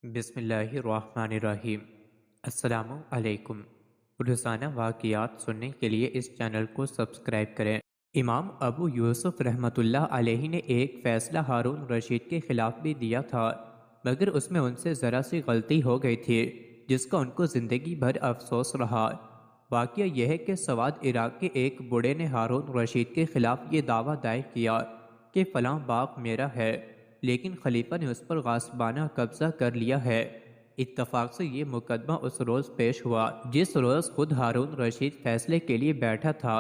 بسم اللہ الرحمن الرحیم۔ السلام علیکم۔ روزانہ واقعات سننے کے لیے اس چینل کو سبسکرائب کریں۔ امام ابو یوسف رحمۃ اللہ علیہ نے ایک فیصلہ ہارون رشید کے خلاف بھی دیا تھا، مگر اس میں ان سے ذرا سی غلطی ہو گئی تھی جس کا ان کو زندگی بھر افسوس رہا۔ واقعہ یہ ہے کہ سوات عراق کے ایک بوڑھے نے ہارون رشید کے خلاف یہ دعویٰ دائر کیا کہ فلاں باغ میرا ہے، لیکن خلیفہ نے اس پر غاصبانہ قبضہ کر لیا ہے۔ اتفاق سے یہ مقدمہ اس روز پیش ہوا جس روز خود ہارون رشید فیصلے کے لیے بیٹھا تھا۔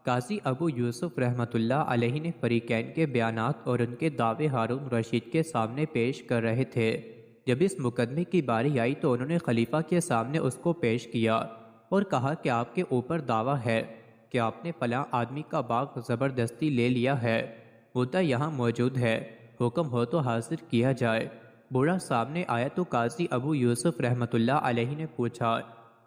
قاضی ابو یوسف رحمۃ اللہ علیہ نے فریقین کے بیانات اور ان کے دعوے ہارون رشید کے سامنے پیش کر رہے تھے۔ جب اس مقدمے کی باری آئی تو انہوں نے خلیفہ کے سامنے اس کو پیش کیا اور کہا کہ آپ کے اوپر دعویٰ ہے کہ آپ نے فلاں آدمی کا باغ زبردستی لے لیا ہے۔ مدعا یہاں موجود ہے، حکم ہو تو حاضر کیا جائے۔ بوڑھا سامنے آیا تو قاضی ابو یوسف رحمۃ اللہ علیہ نے پوچھا،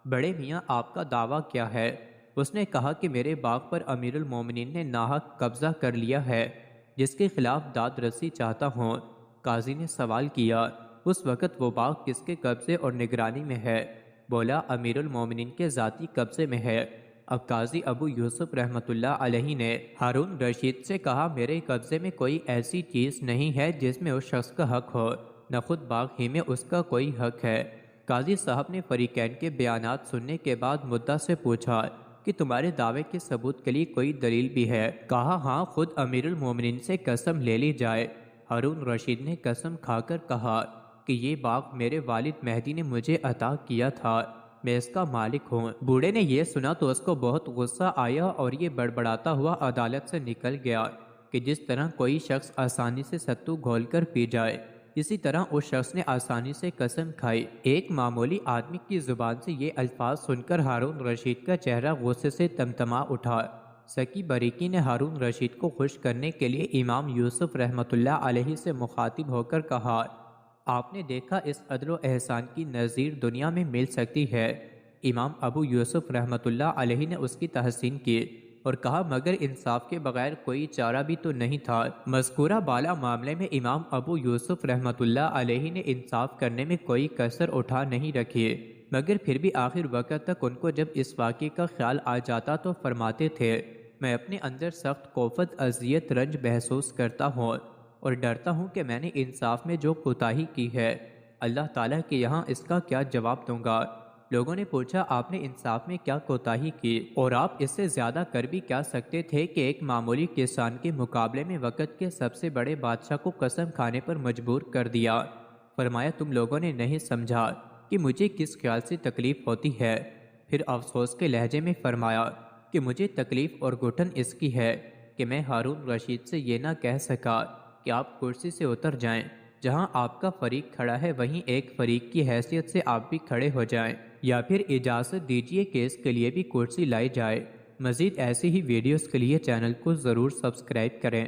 بڑے میاں آپ کا دعویٰ کیا ہے؟ اس نے کہا کہ میرے باغ پر امیر المومنین نے ناحق قبضہ کر لیا ہے، جس کے خلاف داد رسی چاہتا ہوں۔ قاضی نے سوال کیا، اس وقت وہ باغ کس کے قبضے اور نگرانی میں ہے؟ بولا، امیر المومنین کے ذاتی قبضے میں ہے۔ اب قاضی ابو یوسف رحمۃ اللہ علیہ نے ہارون رشید سے کہا، میرے قبضے میں کوئی ایسی چیز نہیں ہے جس میں اس شخص کا حق ہو، نہ خود باغ ہی میں اس کا کوئی حق ہے۔ قاضی صاحب نے فریقین کے بیانات سننے کے بعد مدعا سے پوچھا کہ تمہارے دعوے کے ثبوت کے لیے کوئی دلیل بھی ہے؟ کہا، ہاں، خود امیر المومنین سے قسم لے لی جائے۔ ہارون رشید نے قسم کھا کر کہا کہ یہ باغ میرے والد مہدی نے مجھے عطا کیا تھا، میں اس کا مالک ہوں۔ بوڑھے نے یہ سنا تو اس کو بہت غصہ آیا اور یہ بڑبڑاتا ہوا عدالت سے نکل گیا کہ جس طرح کوئی شخص آسانی سے ستو گھول کر پی جائے، اسی طرح اس شخص نے آسانی سے قسم کھائی۔ ایک معمولی آدمی کی زبان سے یہ الفاظ سن کر ہارون رشید کا چہرہ غصے سے تمتما اٹھا۔ سکی بریکی نے ہارون رشید کو خوش کرنے کے لیے امام یوسف رحمۃ اللہ علیہ سے مخاطب ہو کر کہا، آپ نے دیکھا اس عدل و احسان کی نظیر دنیا میں مل سکتی ہے؟ امام ابو یوسف رحمۃ اللہ علیہ نے اس کی تحسین کی اور کہا، مگر انصاف کے بغیر کوئی چارہ بھی تو نہیں تھا۔ مذکورہ بالا معاملے میں امام ابو یوسف رحمۃ اللہ علیہ نے انصاف کرنے میں کوئی کسر اٹھا نہیں رکھی، مگر پھر بھی آخر وقت تک ان کو جب اس واقعے کا خیال آ جاتا تو فرماتے تھے، میں اپنے اندر سخت کوفت، اذیت، رنج محسوس کرتا ہوں اور ڈرتا ہوں کہ میں نے انصاف میں جو کوتاہی کی ہے، اللہ تعالیٰ کے یہاں اس کا کیا جواب دوں گا۔ لوگوں نے پوچھا، آپ نے انصاف میں کیا کوتاہی کی اور آپ اس سے زیادہ کر بھی کیا سکتے تھے کہ ایک معمولی کسان کے مقابلے میں وقت کے سب سے بڑے بادشاہ کو قسم کھانے پر مجبور کر دیا؟ فرمایا، تم لوگوں نے نہیں سمجھا کہ مجھے کس خیال سے تکلیف ہوتی ہے۔ پھر افسوس کے لہجے میں فرمایا کہ مجھے تکلیف اور گھٹن اس کی ہے کہ میں ہارون رشید سے یہ نہ کہہ سکا کہ آپ کرسی سے اتر جائیں، جہاں آپ کا فریق کھڑا ہے وہیں ایک فریق کی حیثیت سے آپ بھی کھڑے ہو جائیں، یا پھر اجازت دیجیے کہ اس کے لیے بھی کرسی لائی جائے۔ مزید ایسی ہی ویڈیوز کے لیے چینل کو ضرور سبسکرائب کریں۔